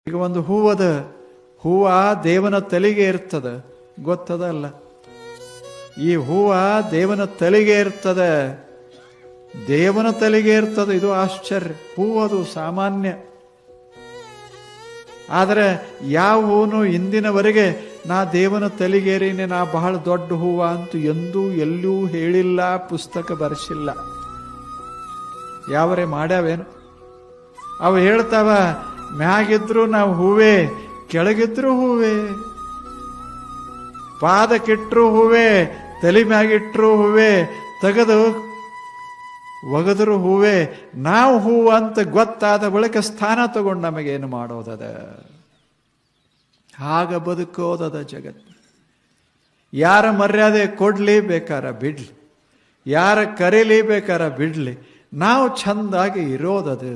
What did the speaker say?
ಈಗ ಒಂದು ಹೂವದ ಹೂವ ದೇವನ ತಲೆಗೆ ಇರ್ತದ, ಗೊತ್ತದ ಅಲ್ಲ? ಈ ಹೂವ ದೇವನ ತಲೆಗೆ ಇರ್ತದ, ದೇವನ ತಲೆಗೆ ಇರ್ತದ. ಇದು ಆಶ್ಚರ್ಯ. ಹೂವದು ಸಾಮಾನ್ಯ. ಆದರೆ ಯಾವ ಹೂನು ಇಂದಿನವರೆಗೆ ನಾ ದೇವನ ತಲೆಗೇರಿನೇ, ನಾ ಬಹಳ ದೊಡ್ಡ ಹೂವ ಅಂತೂ ಎಂದೂ ಎಲ್ಲೂ ಹೇಳಿಲ್ಲ, ಪುಸ್ತಕ ಬರೆಸಿಲ್ಲ. ಯಾವರೇ ಮಾಡ್ಯಾವೇನು? ಅವು ಹೇಳ್ತಾವ, ಮ್ಯಾಗಿದ್ರು ನಾವು ಹೂವೇ, ಕೆಳಗಿದ್ರು ಹೂವೇ, ಪಾದಕ್ಕಿಟ್ರು ಹೂವೇ, ತಲೆ ಮ್ಯಾಗಿಟ್ರು ಹೂವೇ, ತೆಗೆದು ಒಗದ್ರು ಹೂವೇ. ನಾವು ಹೂವು ಅಂತ ಗೊತ್ತಾದ ಬಳಿಕ ಸ್ಥಾನ ತಗೊಂಡು ನಮಗೇನು ಮಾಡೋದದ? ಆಗ ಬದುಕೋದದ ಜಗತ್ತು. ಯಾರ ಮರ್ಯಾದೆ ಕೊಡ್ಲಿ ಬೇಕಾರ ಬಿಡ್ಲಿ, ಯಾರ ಕರೀಲಿ ಬೇಕಾರ ಬಿಡ್ಲಿ, ನಾವು ಚಂದಾಗಿ ಇರೋದದು.